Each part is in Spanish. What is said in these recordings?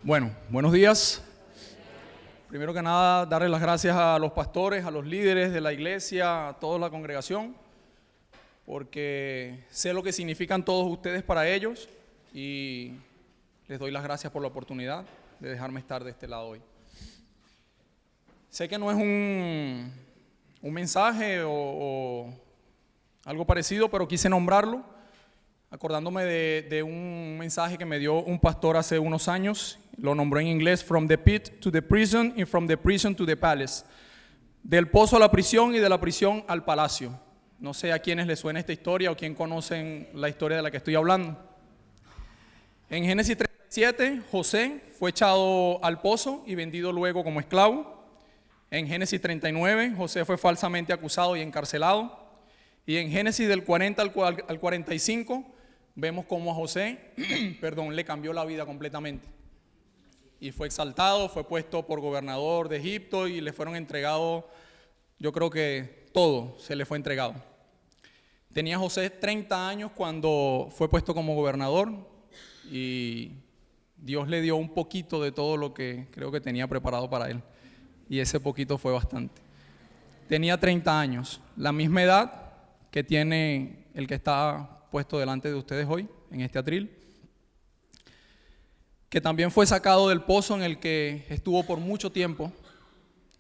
Bueno, buenos días. Primero que nada, darle las gracias a los pastores, a los líderes de la iglesia, a toda la congregación, porque sé lo que significan todos ustedes para ellos y les doy las gracias por la oportunidad de dejarme estar de este lado hoy. Sé que no es un mensaje o algo parecido, pero quise nombrarlo, acordándome de un mensaje que me dio un pastor hace unos años. Lo nombró en inglés: From the pit to the prison and from the prison to the palace. Del pozo a la prisión y de la prisión al palacio. No sé a quiénes les suena esta historia o quién conocen la historia de la que estoy hablando. En Génesis 37, José fue echado al pozo y vendido luego como esclavo. En Génesis 39, José fue falsamente acusado y encarcelado. Y en Génesis del 40 al 45, vemos cómo a José le cambió la vida completamente. Y fue exaltado, fue puesto por gobernador de Egipto y le fueron entregados, yo creo que todo se le fue entregado. Tenía José 30 años cuando fue puesto como gobernador y Dios le dio un poquito de todo lo que creo que tenía preparado para él. Y ese poquito fue bastante. Tenía 30 años, la misma edad que tiene el que está puesto delante de ustedes hoy, en este atril, que también fue sacado del pozo en el que estuvo por mucho tiempo,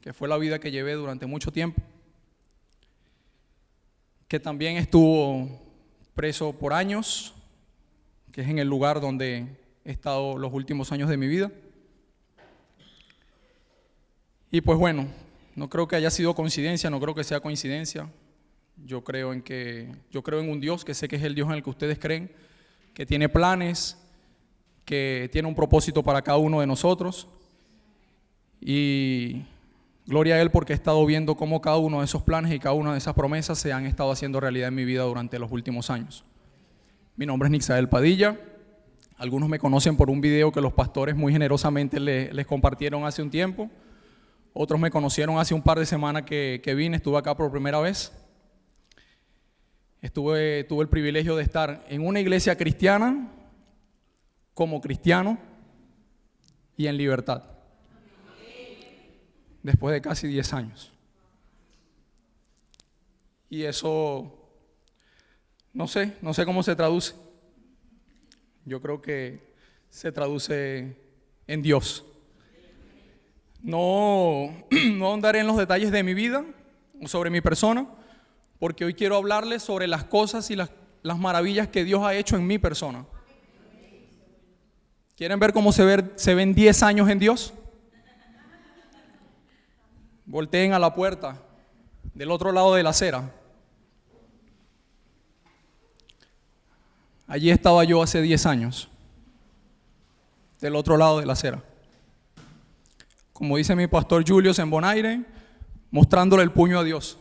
que fue la vida que llevé durante mucho tiempo, que también estuvo preso por años, que es en el lugar donde he estado los últimos años de mi vida. Y pues bueno, no creo que haya sido coincidencia, no creo que sea coincidencia. Yo creo en un Dios que sé que es el Dios en el que ustedes creen, que tiene planes, que tiene un propósito para cada uno de nosotros. Y gloria a Él porque he estado viendo cómo cada uno de esos planes y cada una de esas promesas se han estado haciendo realidad en mi vida durante los últimos años. Mi nombre es Nixael Padilla. Algunos me conocen por un video que los pastores muy generosamente les compartieron hace un tiempo. Otros me conocieron hace un par de semanas que vine, estuve acá por primera vez. Tuve el privilegio de estar en una iglesia cristiana, como cristiano y en libertad. Después de casi 10 años. Y eso, no sé cómo se traduce. Yo creo que se traduce en Dios. No andaré en los detalles de mi vida o sobre mi persona, porque hoy quiero hablarles sobre las cosas y las maravillas que Dios ha hecho en mi persona. ¿Quieren ver cómo se ven 10 años en Dios? Volteen a la puerta del otro lado de la acera. Allí estaba yo hace 10 años, del otro lado de la acera. Como dice mi pastor Julius en Bonaire, mostrándole el puño a Dios.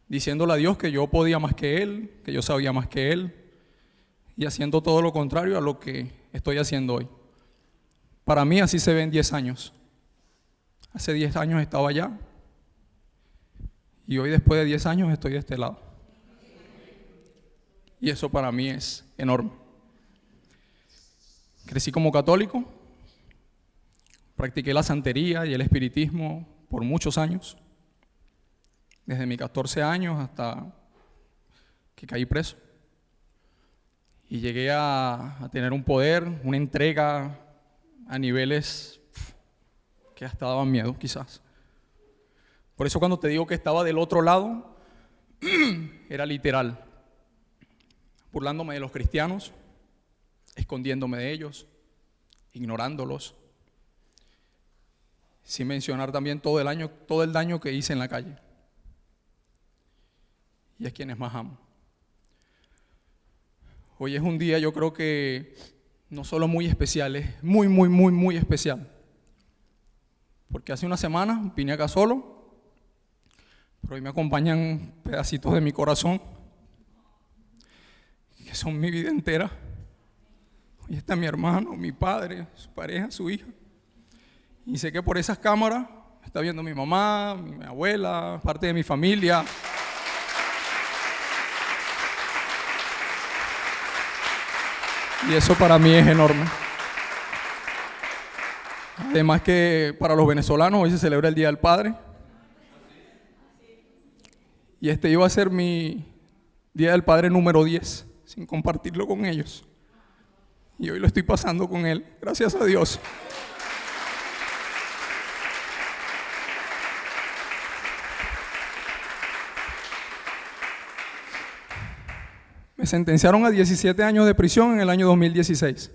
Diciéndole a Dios que yo podía más que Él, que yo sabía más que Él, y haciendo todo lo contrario a lo que estoy haciendo hoy. Para mí así se ven 10 años. Hace 10 años estaba allá, y hoy después de 10 años estoy de este lado. Y eso para mí es enorme. Crecí como católico, practiqué la santería y el espiritismo por muchos años. Desde mis 14 años hasta que caí preso. Y llegué a tener un poder, una entrega a niveles que hasta daban miedo, quizás. Por eso cuando te digo que estaba del otro lado, era literal. Burlándome de los cristianos, escondiéndome de ellos, ignorándolos. Sin mencionar también todo el daño que hice en la calle. Y a quienes más amo. Hoy es un día, yo creo que no solo muy especial, es muy especial. Porque hace una semana vine acá solo, pero hoy me acompañan pedacitos de mi corazón, que son mi vida entera. Hoy está mi hermano, mi padre, su pareja, su hija. Y sé que por esas cámaras está viendo mi mamá, mi abuela, parte de mi familia. Y eso para mí es enorme. Además que para los venezolanos hoy se celebra el Día del Padre. Y este iba a ser mi Día del Padre número 10, sin compartirlo con ellos. Y hoy lo estoy pasando con él, gracias a Dios. Me sentenciaron a 17 años de prisión en el año 2016.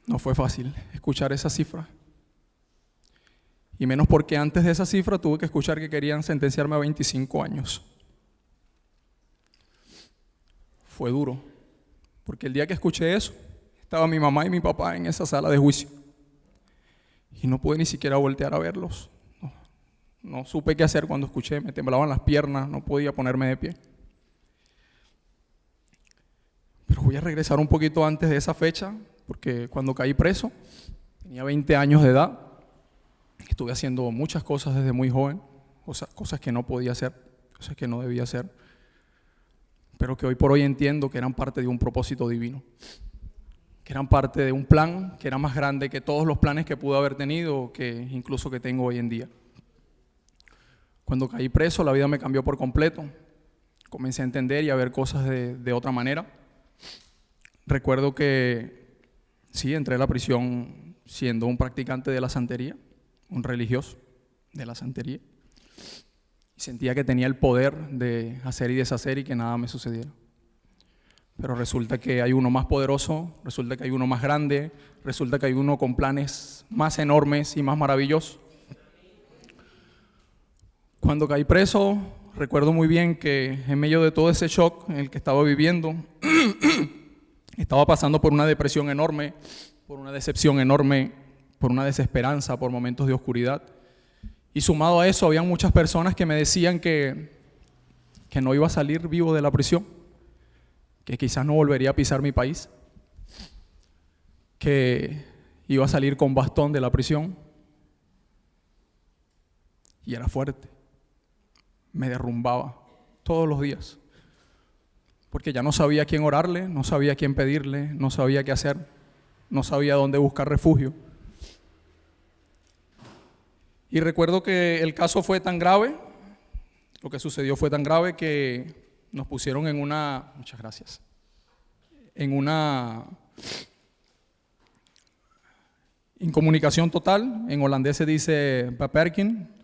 No fue fácil escuchar esa cifra. Y menos porque antes de esa cifra tuve que escuchar que querían sentenciarme a 25 años. Fue duro, porque el día que escuché eso, estaba mi mamá y mi papá en esa sala de juicio. Y no pude ni siquiera voltear a verlos. No supe qué hacer cuando escuché, me temblaban las piernas, no podía ponerme de pie. Pero voy a regresar un poquito antes de esa fecha, porque cuando caí preso, tenía 20 años de edad, estuve haciendo muchas cosas desde muy joven, cosas que no podía hacer, cosas que no debía hacer, pero que hoy por hoy entiendo que eran parte de un propósito divino, que eran parte de un plan que era más grande que todos los planes que pude haber tenido, que incluso que tengo hoy en día. Cuando caí preso, la vida me cambió por completo. Comencé a entender y a ver cosas de otra manera. Recuerdo que sí, entré a la prisión siendo un practicante de la santería, un religioso de la santería. Y sentía que tenía el poder de hacer y deshacer y que nada me sucediera. Pero resulta que hay uno más poderoso, resulta que hay uno más grande, resulta que hay uno con planes más enormes y más maravillosos. Cuando caí preso, recuerdo muy bien que en medio de todo ese shock en el que estaba viviendo, estaba pasando por una depresión enorme, por una decepción enorme, por una desesperanza, por momentos de oscuridad. Y sumado a eso, había muchas personas que me decían que no iba a salir vivo de la prisión, que quizás no volvería a pisar mi país, que iba a salir con bastón de la prisión. Y era fuerte. Me derrumbaba todos los días, porque ya no sabía a quién orarle, no sabía a quién pedirle, no sabía qué hacer, no sabía dónde buscar refugio. Y recuerdo que el caso fue tan grave, lo que sucedió fue tan grave que nos pusieron en una, muchas gracias, en una incomunicación total, en holandés se dice beperking.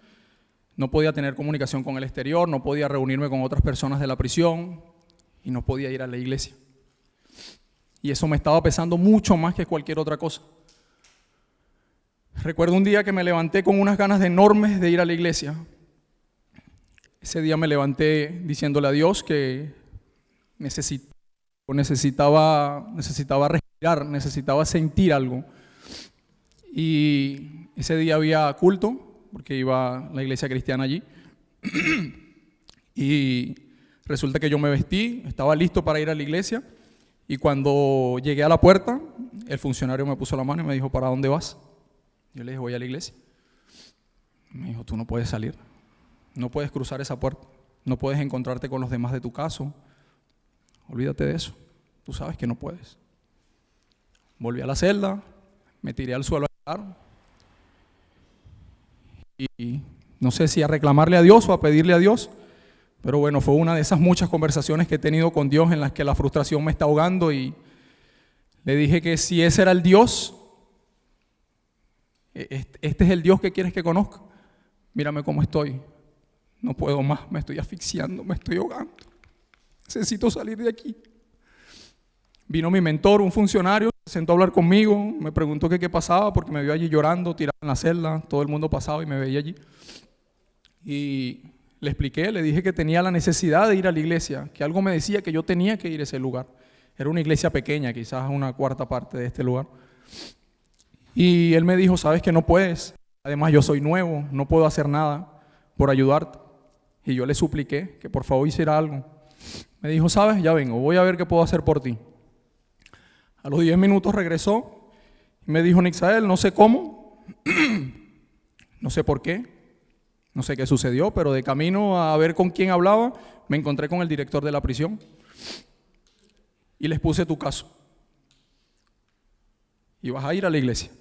No podía tener comunicación con el exterior, no podía reunirme con otras personas de la prisión y no podía ir a la iglesia. Y eso me estaba pesando mucho más que cualquier otra cosa. Recuerdo un día que me levanté con unas ganas enormes de ir a la iglesia. Ese día me levanté diciéndole a Dios que necesitaba respirar, necesitaba sentir algo. Y ese día había culto, porque iba a la iglesia cristiana allí, y resulta que yo me vestí, estaba listo para ir a la iglesia, y cuando llegué a la puerta, el funcionario me puso la mano y me dijo, ¿para dónde vas? Yo le dije, voy a la iglesia. Me dijo, tú no puedes salir, no puedes cruzar esa puerta, no puedes encontrarte con los demás de tu caso, olvídate de eso, tú sabes que no puedes. Volví a la celda, me tiré al suelo a llorar, y no sé si a reclamarle a Dios o a pedirle a Dios, pero bueno, fue una de esas muchas conversaciones que he tenido con Dios en las que la frustración me está ahogando, y le dije que si ese era el Dios, este es el Dios que quieres que conozca. Mírame cómo estoy, no puedo más, me estoy asfixiando, me estoy ahogando, necesito salir de aquí. Vino mi mentor, un funcionario, se sentó a hablar conmigo, me preguntó qué pasaba porque me vio allí llorando, tirado en la celda, todo el mundo pasaba y me veía allí. Y le expliqué, le dije que tenía la necesidad de ir a la iglesia, que algo me decía que yo tenía que ir a ese lugar. Era una iglesia pequeña, quizás una cuarta parte de este lugar. Y él me dijo, sabes que no puedes, además yo soy nuevo, no puedo hacer nada por ayudarte. Y yo le supliqué que por favor hiciera algo. Me dijo, sabes, ya vengo, voy a ver qué puedo hacer por ti. A los 10 minutos regresó y me dijo, Nixael, no sé cómo, no sé por qué, no sé qué sucedió, pero de camino a ver con quién hablaba, me encontré con el director de la prisión y les puse tu caso. y vas a ir a la iglesia.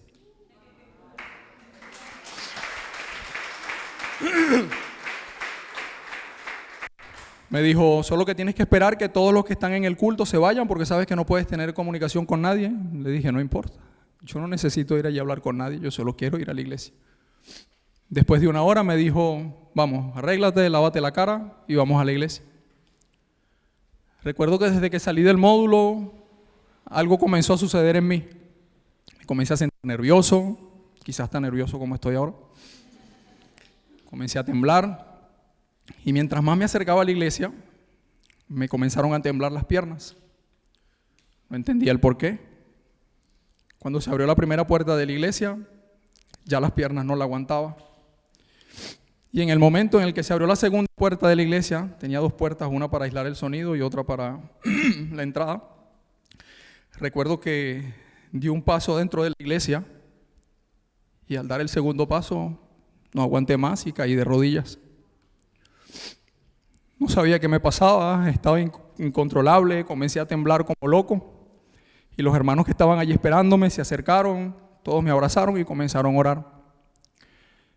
Me dijo, solo que tienes que esperar que todos los que están en el culto se vayan porque sabes que no puedes tener comunicación con nadie. Le dije, no importa, yo no necesito ir allí a hablar con nadie, yo solo quiero ir a la iglesia. Después de una hora me dijo, vamos, arréglate, lávate la cara y vamos a la iglesia. Recuerdo que desde que salí del módulo, algo comenzó a suceder en mí. Me comencé a sentir nervioso, quizás tan nervioso como estoy ahora. Comencé a temblar. Y mientras más me acercaba a la iglesia, me comenzaron a temblar las piernas. No entendía el por qué. Cuando se abrió la primera puerta de la iglesia, ya las piernas no la aguantaba. Y en el momento en el que se abrió la segunda puerta de la iglesia, tenía dos puertas, una para aislar el sonido y otra para la entrada. Recuerdo que di un paso dentro de la iglesia y al dar el segundo paso no aguanté más y caí de rodillas. No sabía qué me pasaba, estaba incontrolable, comencé a temblar como loco. Y los hermanos que estaban allí esperándome se acercaron, todos me abrazaron y comenzaron a orar.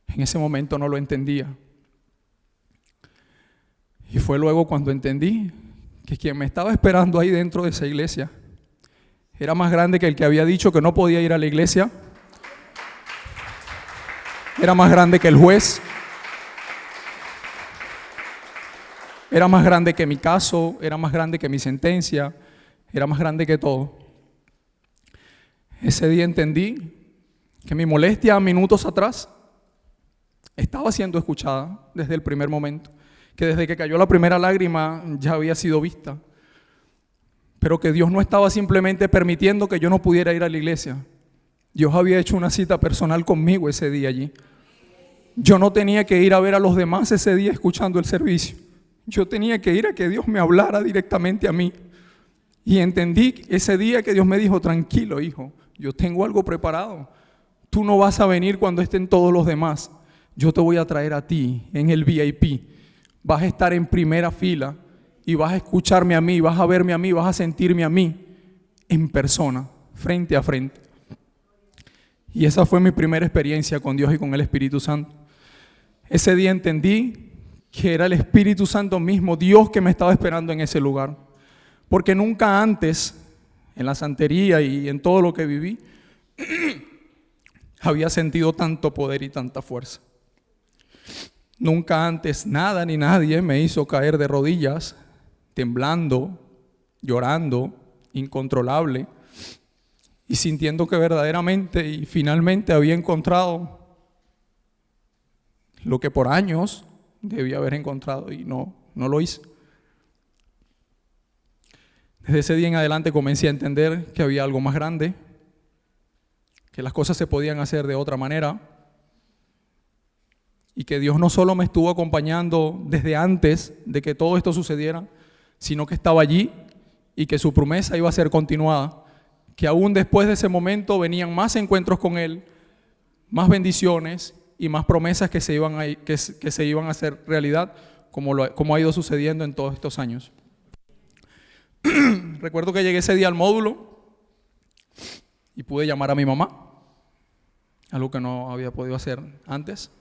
En ese momento no lo entendía. Y fue luego cuando entendí que quien me estaba esperando ahí dentro de esa iglesia era más grande que el que había dicho que no podía ir a la iglesia. Era más grande que el juez. Era más grande que mi caso, era más grande que mi sentencia, era más grande que todo. Ese día entendí que mi molestia minutos atrás estaba siendo escuchada desde el primer momento, que desde que cayó la primera lágrima ya había sido vista, pero que Dios no estaba simplemente permitiendo que yo no pudiera ir a la iglesia. Dios había hecho una cita personal conmigo ese día allí. Yo no tenía que ir a ver a los demás ese día escuchando el servicio. Yo tenía que ir a que Dios me hablara directamente a mí. Y entendí ese día que Dios me dijo, tranquilo hijo, yo tengo algo preparado. Tú no vas a venir cuando estén todos los demás. Yo te voy a traer a ti en el VIP. Vas a estar en primera fila y vas a escucharme a mí, vas a verme a mí, vas a sentirme a mí en persona, frente a frente. Y esa fue mi primera experiencia con Dios y con el Espíritu Santo. Ese día entendí que era el Espíritu Santo mismo, Dios que me estaba esperando en ese lugar. Porque nunca antes, en la santería y en todo lo que viví, había sentido tanto poder y tanta fuerza. Nunca antes nada ni nadie me hizo caer de rodillas, temblando, llorando, incontrolable, y sintiendo que verdaderamente y finalmente había encontrado lo que por años debía haber encontrado y no lo hice. Desde ese día en adelante comencé a entender que había algo más grande, que las cosas se podían hacer de otra manera y que Dios no solo me estuvo acompañando desde antes de que todo esto sucediera, sino que estaba allí y que su promesa iba a ser continuada, que aún después de ese momento venían más encuentros con Él, más bendiciones y más promesas que se iban a hacer realidad, como ha ido sucediendo en todos estos años. Recuerdo que llegué ese día al módulo y pude llamar a mi mamá, algo que no había podido hacer antes.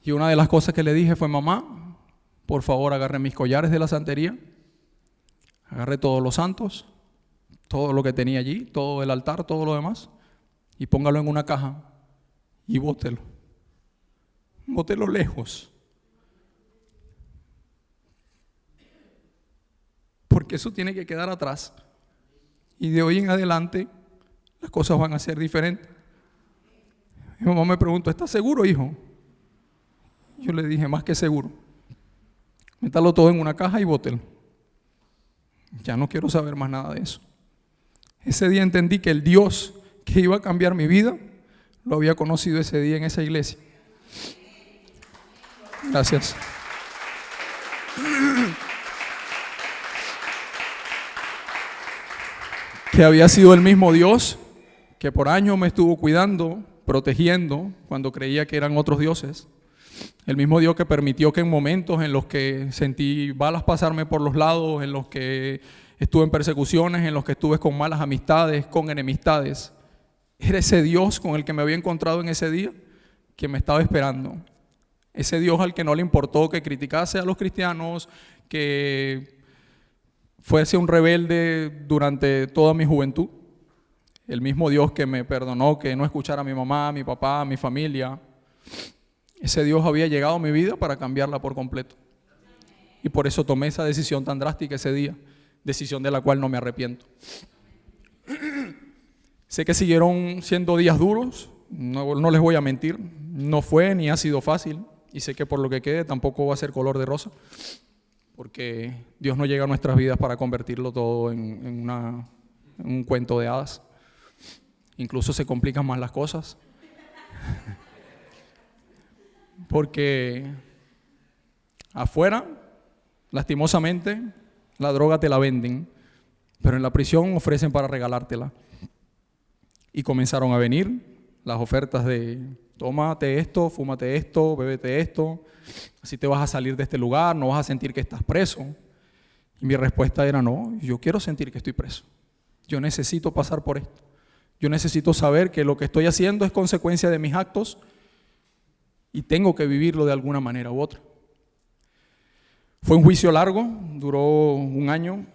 Y una de las cosas que le dije fue, mamá, por favor agarre mis collares de la santería, agarre todos los santos, todo lo que tenía allí, todo el altar, todo lo demás, y póngalo en una caja y bótelo. Bótelo lejos. Porque eso tiene que quedar atrás. Y de hoy en adelante las cosas van a ser diferentes. Mi mamá me preguntó, ¿estás seguro, hijo? Yo le dije, más que seguro. Métalo todo en una caja y bótelo. Ya no quiero saber más nada de eso. Ese día entendí que el Dios que iba a cambiar mi vida, lo había conocido ese día en esa iglesia. Gracias. Que había sido el mismo Dios que por años me estuvo cuidando, protegiendo, cuando creía que eran otros dioses. El mismo Dios que permitió que en momentos en los que sentí balas pasarme por los lados, en los que estuve en persecuciones, en los que estuve con malas amistades, con enemistades, era ese Dios con el que me había encontrado en ese día, que me estaba esperando. Ese Dios al que no le importó que criticase a los cristianos, que fuese un rebelde durante toda mi juventud. El mismo Dios que me perdonó, que no escuchara a mi mamá, a mi papá, a mi familia. Ese Dios había llegado a mi vida para cambiarla por completo. Y por eso tomé esa decisión tan drástica ese día, decisión de la cual no me arrepiento. Sé que siguieron siendo días duros, no les voy a mentir, no fue ni ha sido fácil, y sé que por lo que quede tampoco va a ser color de rosa, porque Dios no llega a nuestras vidas para convertirlo todo en un cuento de hadas. Incluso se complican más las cosas. Porque afuera, lastimosamente, la droga te la venden, pero en la prisión ofrecen para regalártela. Y comenzaron a venir las ofertas de tómate esto, fúmate esto, bébete esto, así te vas a salir de este lugar, no vas a sentir que estás preso. Y mi respuesta era no, yo quiero sentir que estoy preso. Yo necesito pasar por esto. Yo necesito saber que lo que estoy haciendo es consecuencia de mis actos y tengo que vivirlo de alguna manera u otra. Fue un juicio largo, duró un año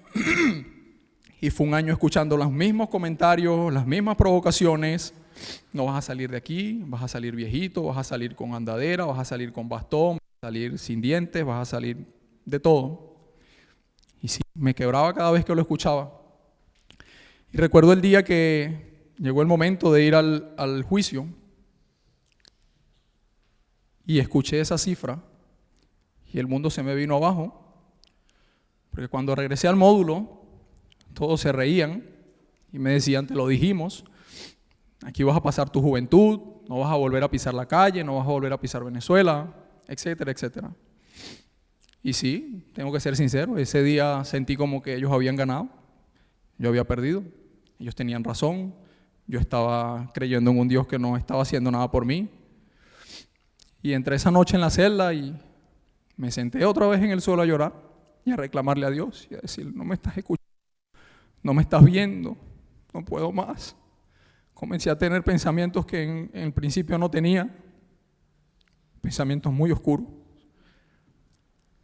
y fue un año escuchando los mismos comentarios, las mismas provocaciones. No vas a salir de aquí, vas a salir viejito, vas a salir con andadera, vas a salir con bastón, vas a salir sin dientes, vas a salir de todo. Y sí, me quebraba cada vez que lo escuchaba. Y recuerdo el día que llegó el momento de ir al juicio y escuché esa cifra y el mundo se me vino abajo, porque cuando regresé al módulo todos se reían y me decían, te lo dijimos, aquí vas a pasar tu juventud, no vas a volver a pisar la calle, no vas a volver a pisar Venezuela, etcétera, etcétera. Y sí, tengo que ser sincero, ese día sentí como que ellos habían ganado, yo había perdido, ellos tenían razón. Yo estaba creyendo en un Dios que no estaba haciendo nada por mí. Y entré esa noche en la celda y me senté otra vez en el suelo a llorar y a reclamarle a Dios y a decir, no me estás escuchando, no me estás viendo, no puedo más. Comencé a tener pensamientos que en el principio no tenía, pensamientos muy oscuros.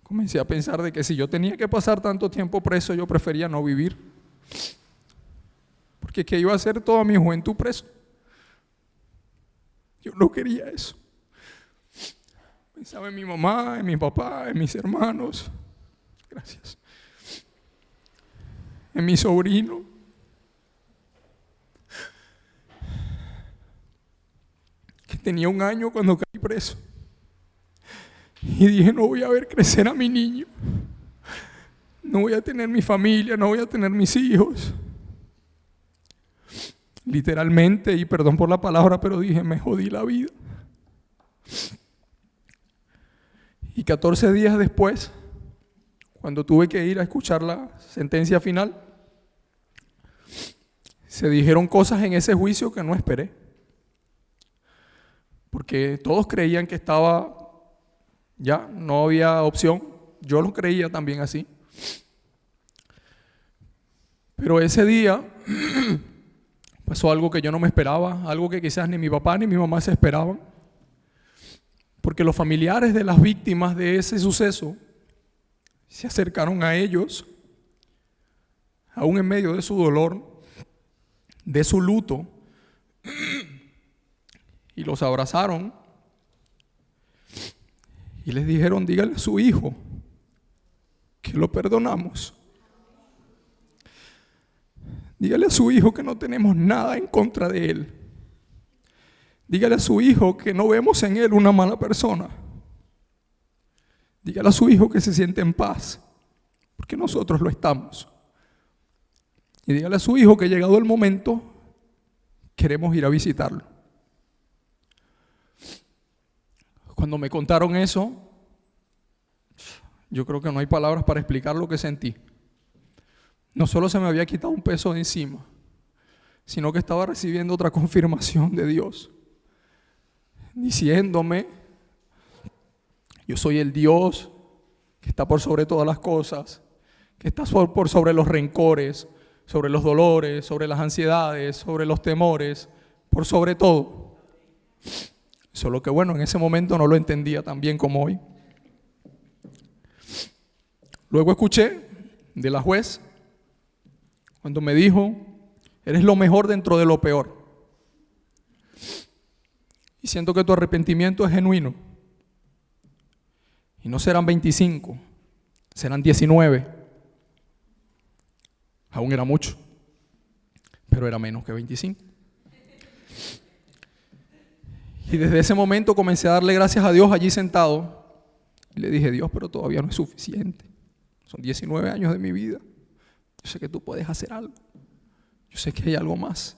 Comencé a pensar de que si yo tenía que pasar tanto tiempo preso, yo prefería no vivir. Porque que iba a hacer toda mi juventud preso. Yo no quería eso. Pensaba en mi mamá, en mi papá, en mis hermanos. Gracias. En mi sobrino. Que tenía 1 año cuando caí preso. Y dije, no voy a ver crecer a mi niño. No voy a tener mi familia, no voy a tener mis hijos. Literalmente, y perdón por la palabra, pero dije, me jodí la vida. Y 14 días después, cuando tuve que ir a escuchar la sentencia final, se dijeron cosas en ese juicio que no esperé. Porque todos creían que estaba, ya, no había opción. Yo lo creía también así. Pero ese día pasó algo que yo no me esperaba, algo que quizás ni mi papá ni mi mamá se esperaban. Porque los familiares de las víctimas de ese suceso se acercaron a ellos, aún en medio de su dolor, de su luto, y los abrazaron y les dijeron, díganle a su hijo que lo perdonamos. Dígale a su hijo que no tenemos nada en contra de él. Dígale a su hijo que no vemos en él una mala persona. Dígale a su hijo que se siente en paz, porque nosotros lo estamos. Y dígale a su hijo que llegado el momento, queremos ir a visitarlo. Cuando me contaron eso, yo creo que no hay palabras para explicar lo que sentí. No solo se me había quitado un peso de encima, sino que estaba recibiendo otra confirmación de Dios, diciéndome, yo soy el Dios que está por sobre todas las cosas, que está por sobre los rencores, sobre los dolores, sobre las ansiedades, sobre los temores, por sobre todo. Solo que bueno, en ese momento no lo entendía tan bien como hoy. Luego escuché de la juez cuando me dijo: eres lo mejor dentro de lo peor. Y siento que tu arrepentimiento es genuino. Y no serán 25, serán 19. Aún era mucho, pero era menos que 25. Y desde ese momento comencé a darle gracias a Dios allí sentado. Y le dije: Dios, pero todavía no es suficiente. Son 19 años de mi vida. Yo sé que tú puedes hacer algo. Yo sé que hay algo más.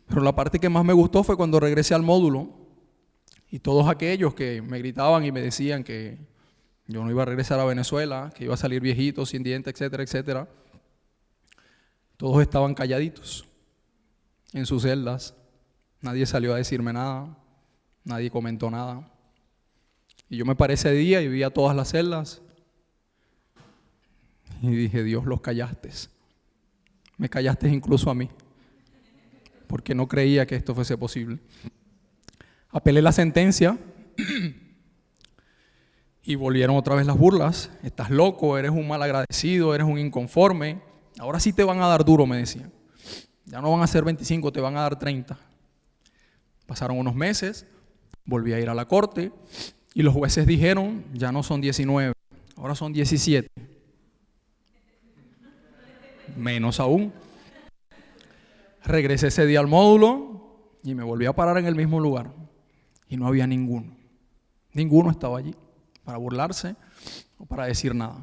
Pero la parte que más me gustó fue cuando regresé al módulo y todos aquellos que me gritaban y me decían que yo no iba a regresar a Venezuela, que iba a salir viejito, sin dientes, etcétera, etcétera. Todos estaban calladitos en sus celdas. Nadie salió a decirme nada, nadie comentó nada. Y yo me paré ese día y vi a todas las celdas y dije: Dios, los callaste. Me callaste incluso a mí, porque no creía que esto fuese posible. Apelé la sentencia y volvieron otra vez las burlas. Estás loco, eres un mal agradecido, eres un inconforme. Ahora sí te van a dar duro, me decían. Ya no van a ser 25, te van a dar 30. Pasaron unos meses, volví a ir a la corte y los jueces dijeron: ya no son 19, ahora son 17. Menos aún. Regresé ese día al módulo y me volví a parar en el mismo lugar. Y no había ninguno. Ninguno estaba allí para burlarse o para decir nada.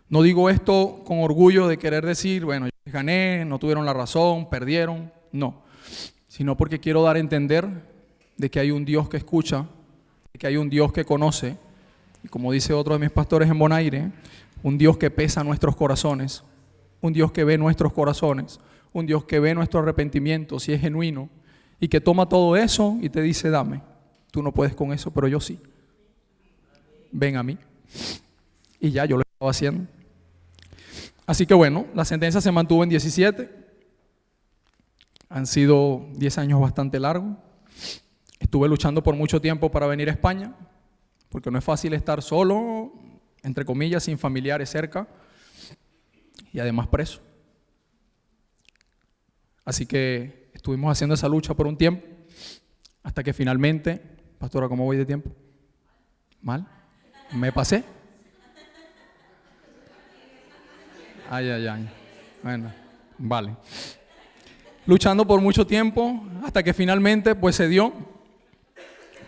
No digo esto con orgullo de querer decir: bueno, yo gané, no tuvieron la razón, perdieron. No. Sino porque quiero dar a entender de que hay un Dios que escucha, de que hay un Dios que conoce. Y como dice otro de mis pastores en Bonaire, un Dios que pesa nuestros corazones. Un Dios que ve nuestros corazones, un Dios que ve nuestro arrepentimiento, si es genuino, y que toma todo eso y te dice: dame, tú no puedes con eso, pero yo sí. Ven a mí. Y ya yo lo estaba haciendo. Así que bueno, la sentencia se mantuvo en 17. Han sido 10 años bastante largos. Estuve luchando por mucho tiempo para venir a España, porque no es fácil estar solo, entre comillas, sin familiares cerca. Y además preso. Así que estuvimos haciendo esa lucha por un tiempo, hasta que finalmente, pastora, ¿cómo voy de tiempo? ¿Mal? ¿Me pasé? Ay. Bueno, vale. Luchando por mucho tiempo, hasta que finalmente pues se dio.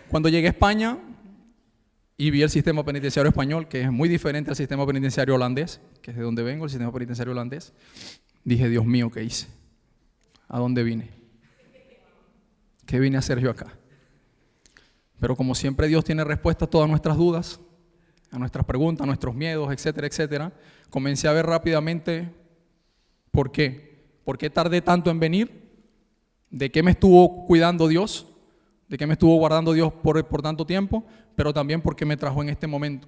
Cuando llegué a España y vi el sistema penitenciario español, que es muy diferente al sistema penitenciario holandés, que es de donde vengo, el sistema penitenciario holandés, dije: Dios mío, ¿qué hice? ¿A dónde vine? ¿Qué vine a hacer yo acá? Pero como siempre, Dios tiene respuesta a todas nuestras dudas, a nuestras preguntas, a nuestros miedos, etcétera, etcétera. Comencé a ver rápidamente por qué. ¿Por qué tardé tanto en venir? ¿De qué me estuvo cuidando Dios? ¿De qué me estuvo guardando Dios por tanto tiempo? Pero también por qué me trajo en este momento.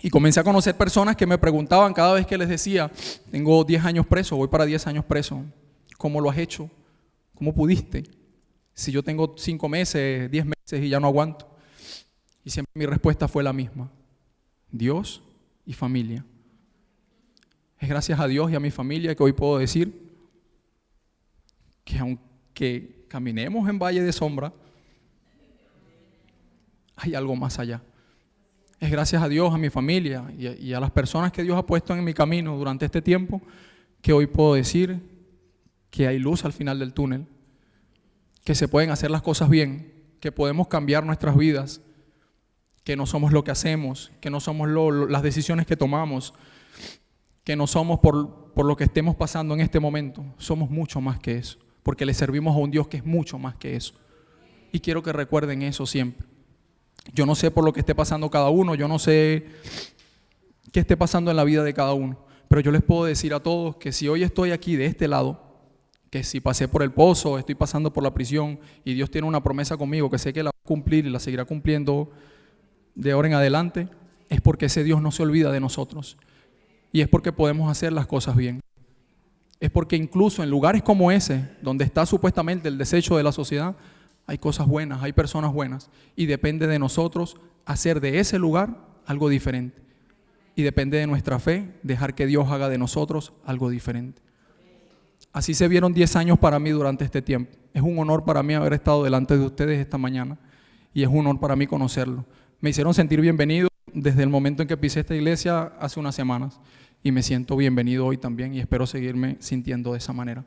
Y comencé a conocer personas que me preguntaban cada vez que les decía: tengo 10 años preso, voy para 10 años preso. ¿Cómo lo has hecho? ¿Cómo pudiste? Si yo tengo 5 meses, 10 meses y ya no aguanto. Y siempre mi respuesta fue la misma: Dios y familia. Es gracias a Dios y a mi familia que hoy puedo decir que aunque caminemos en valle de sombra, hay algo más allá. Es gracias a Dios, a mi familia y a las personas que Dios ha puesto en mi camino durante este tiempo que hoy puedo decir que hay luz al final del túnel, que se pueden hacer las cosas bien, que podemos cambiar nuestras vidas, que no somos lo que hacemos, que no somos las decisiones que tomamos, que no somos por lo que estemos pasando en este momento. Somos mucho más que eso, porque le servimos a un Dios que es mucho más que eso. Y quiero que recuerden eso siempre. Yo no sé por lo que esté pasando cada uno, yo no sé qué esté pasando en la vida de cada uno, pero yo les puedo decir a todos que si hoy estoy aquí de este lado, que si pasé por el pozo, estoy pasando por la prisión y Dios tiene una promesa conmigo que sé que la va a cumplir y la seguirá cumpliendo de ahora en adelante, es porque ese Dios no se olvida de nosotros y es porque podemos hacer las cosas bien. es porque incluso en lugares como ese, donde está supuestamente el desecho de la sociedad, hay cosas buenas, hay personas buenas, y depende de nosotros hacer de ese lugar algo diferente. Y depende de nuestra fe dejar que Dios haga de nosotros algo diferente. Así se vieron 10 años para mí durante este tiempo. Es un honor para mí haber estado delante de ustedes esta mañana y es un honor para mí conocerlo. Me hicieron sentir bienvenido desde el momento en que pisé esta iglesia hace unas semanas y me siento bienvenido hoy también y espero seguirme sintiendo de esa manera.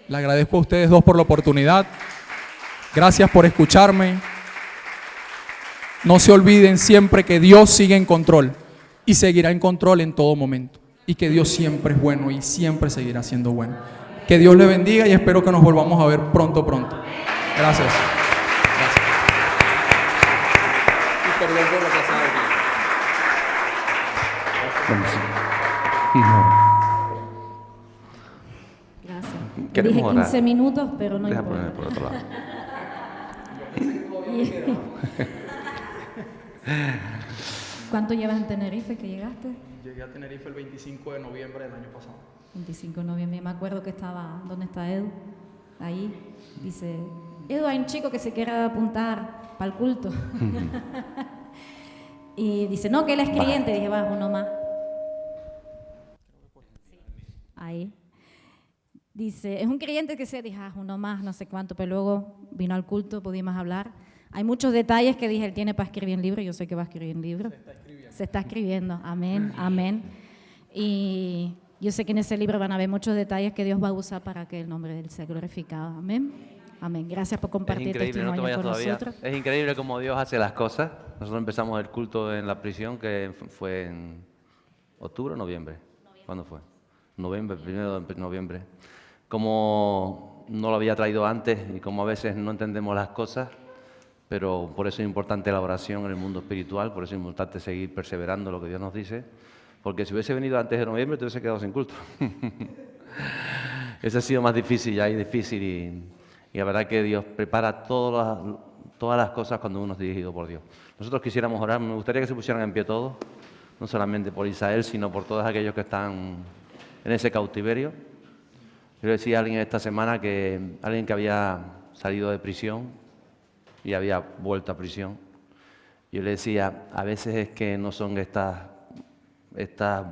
Le agradezco a ustedes dos por la oportunidad. Gracias por escucharme. No se olviden siempre que Dios sigue en control y seguirá en control en todo momento. Y que Dios siempre es bueno y siempre seguirá siendo bueno. Que Dios le bendiga y espero que nos volvamos a ver pronto. Gracias. Y perdón por lo pasado. Gracias. Dije 15 minutos, pero no importa. Poner por otro lado. ¿Cuánto llevas en Tenerife que llegaste? Llegué a Tenerife el 25 de noviembre del año pasado. 25 de noviembre, me acuerdo que estaba, ¿dónde está Edu? Ahí, dice, Edu, hay un chico que se quiere apuntar para el culto. Y dice, no, que él es creyente. Dije, va, uno más. Ahí. Dice, es un creyente que se dije, uno más, no sé cuánto, pero luego vino al culto, pudimos hablar. Hay muchos detalles que dije, él tiene para escribir en libro, yo sé que va a escribir en libro. Se está escribiendo, amén, amén. Y yo sé que en ese libro van a haber muchos detalles que Dios va a usar para que el nombre de él sea glorificado, amén. Amén. Gracias por compartir testimonio con nosotros. Es increíble cómo Dios hace las cosas. Nosotros empezamos el culto en la prisión, que fue en octubre o noviembre. ¿Cuándo fue? Noviembre, 1 de noviembre. Como no lo había traído antes y como a veces no entendemos las cosas, pero por eso es importante la oración en el mundo espiritual, por eso es importante seguir perseverando lo que Dios nos dice, porque si hubiese venido antes de noviembre, te hubiese quedado sin culto. Ese ha sido más difícil, ya es difícil y la verdad que Dios prepara todas las cosas cuando uno es dirigido por Dios. Nosotros quisiéramos orar, me gustaría que se pusieran en pie todos, no solamente por Israel, sino por todos aquellos que están en ese cautiverio. Yo le decía a alguien esta semana que alguien que había salido de prisión y había vuelto a prisión, yo le decía, a veces es que no son estas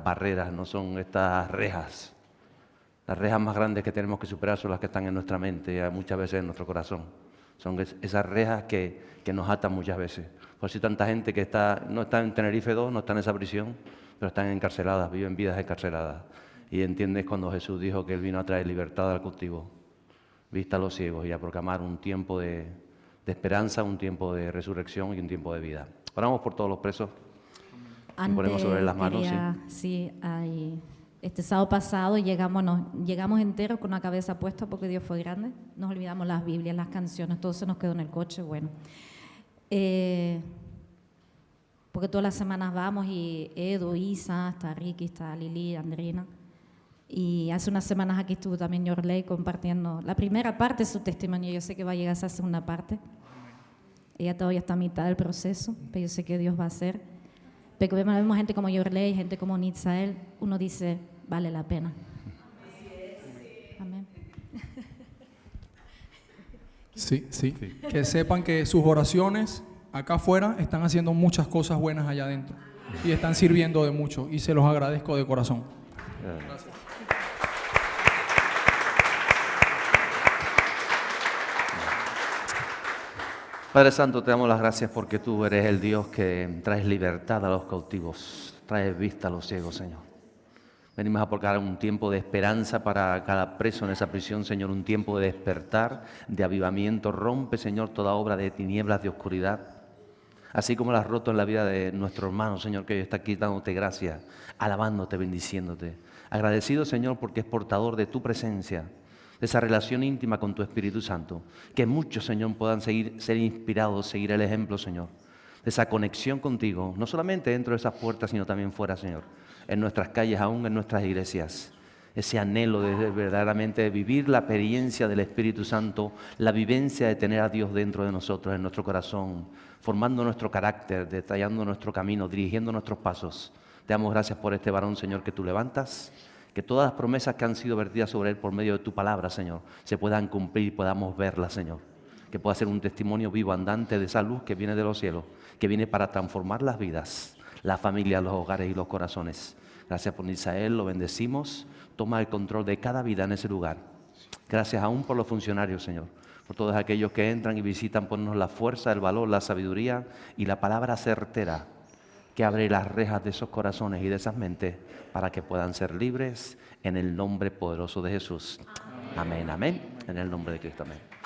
barreras, no son estas rejas. Las rejas más grandes que tenemos que superar son las que están en nuestra mente y muchas veces en nuestro corazón. Son esas rejas que nos atan muchas veces. Por eso hay tanta gente que no está en Tenerife 2, no está en esa prisión, pero están encarceladas, viven vidas encarceladas. Y entiendes cuando Jesús dijo que Él vino a traer libertad al cautivo, vista a los ciegos y a proclamar un tiempo de esperanza, un tiempo de resurrección y un tiempo de vida. Oramos por todos los presos. Antes, ponemos sobre las manos. Este sábado pasado llegamos enteros con la cabeza puesta porque Dios fue grande. Nos olvidamos las Biblias, las canciones, todo se nos quedó en el coche. Bueno, porque todas las semanas vamos y Edu, Isa, está Ricky, está Lili, Andrina. Y hace unas semanas aquí estuvo también Yorley compartiendo la primera parte de su testimonio. Yo sé que va a llegar a esa segunda parte. Ella todavía está a mitad del proceso, pero yo sé que Dios va a hacer. Pero vemos gente como Yorley, gente como Nitzael, uno dice, vale la pena. Amén. Sí. Que sepan que sus oraciones acá afuera están haciendo muchas cosas buenas allá adentro y están sirviendo de mucho y se los agradezco de corazón. Gracias. Padre Santo, te damos las gracias porque tú eres el Dios que traes libertad a los cautivos, traes vista a los ciegos, Señor. Venimos a aportar un tiempo de esperanza para cada preso en esa prisión, Señor, un tiempo de despertar, de avivamiento. Rompe, Señor, toda obra de tinieblas, de oscuridad, así como la has roto en la vida de nuestro hermano, Señor, que hoy está aquí dándote gracias, alabándote, bendiciéndote. Agradecido, Señor, porque es portador de tu presencia, de esa relación íntima con tu Espíritu Santo. Que muchos, Señor, puedan ser inspirados, seguir el ejemplo, Señor, de esa conexión contigo, no solamente dentro de esas puertas, sino también fuera, Señor, en nuestras calles, aún en nuestras iglesias. Ese anhelo de verdaderamente vivir la experiencia del Espíritu Santo, la vivencia de tener a Dios dentro de nosotros, en nuestro corazón, formando nuestro carácter, detallando nuestro camino, dirigiendo nuestros pasos. Te damos gracias por este varón, Señor, que tú levantas Que todas las promesas que han sido vertidas sobre él por medio de tu palabra, Señor, se puedan cumplir y podamos verlas, Señor. Que pueda ser un testimonio vivo, andante de esa luz que viene de los cielos, que viene para transformar las vidas, las familias, los hogares y los corazones. Gracias por Israel, lo bendecimos. Toma el control de cada vida en ese lugar. Gracias aún por los funcionarios, Señor. Por todos aquellos que entran y visitan, ponnos la fuerza, el valor, la sabiduría y la palabra certera que abre las rejas de esos corazones y de esas mentes para que puedan ser libres en el nombre poderoso de Jesús. Amén, amén. En el nombre de Cristo, amén.